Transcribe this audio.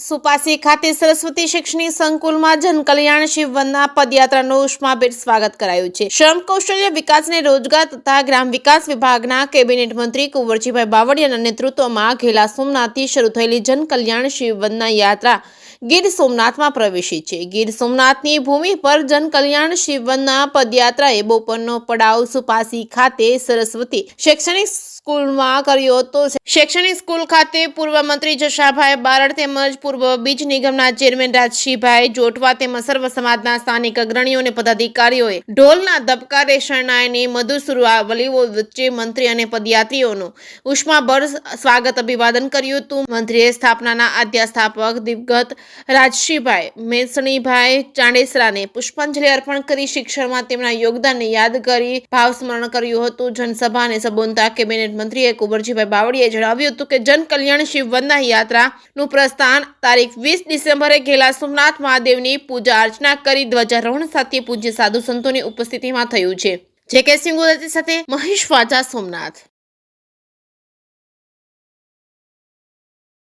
સુપાસી ખાતે સરસ્વતી શૈક્ષણિક સંકુલમાં જનકલ્યાણ શિવવનના પદયાત્રાનું ઉષ્માભેર સ્વાગત કરાયું છે। શ્રમ કૌશલ્ય વિકાસ અને રોજગાર તથા ગ્રામ વિકાસ વિભાગના કેબિનેટ મંત્રી કુંવરજીભાઈ બાવળિયાના નેતૃત્વમાં ઘેલા સોમનાથથી શરૂ થયેલી જનકલ્યાણ શિવવનના યાત્રા ગીર સોમનાથમાં પ્રવેશી છે। ગીર સોમનાથની ભૂમિ પર જનકલ્યાણ શિવવનના પદયાત્રાએ બપોરનો પડાવ સુપાસી ખાતે સરસ્વતી શૈક્ષણિક સ્કૂલમાં કર્યો હતો। શૈક્ષણિક સ્કૂલ ખાતે પૂર્વ મંત્રી જશાભાઈ બારડ તેમજ પૂર્વ બીજ નિગમના ચેરમેન રાજશીભાઈ જોટવા તેમજ સર્વ સમાજના સ્થાનિક અગ્રણીઓ અને પદાધિકારીઓએ ઢોલના ધબકારે શરણાઈની મધુર સુરાવલીઓ વચ્ચે મંત્રી અને પદયાત્રીઓનું ઉષ્માભર સ્વાગત અભિવાદન કર્યું હતું। મંત્રીએ સ્થાપનાના આદ્ય સ્થાપક દિવંગત રાજશીભાઈ મેસણીભાઈ ચાંદેસરાને પુષ્પાંજલિ અર્પણ કરી શિક્ષણમાં તેમના યોગદાનને યાદ કરી ભાવસ્મરણ કર્યું હતું। જનસભાને સંબોધતા કેબિનેટ મંત્રીએ કુંવરજીભાઈ બાવળિયાએ જણાવ્યું હતું કે જનકલ્યાણ શિવવનના યાત્રાનું પ્રસ્થાન તારીખ 20 ડિસેમ્બરે ઘેલા સોમનાથ મહાદેવની પૂજા અર્ચના કરી ધ્વજારોહણ સાથે પૂજ્ય સાધુ સંતોની ઉપસ્થિતિમાં થયું છે। જે કે સિંહ ગુજરાતી સાથે મહેશ વાજા, સોમનાથ।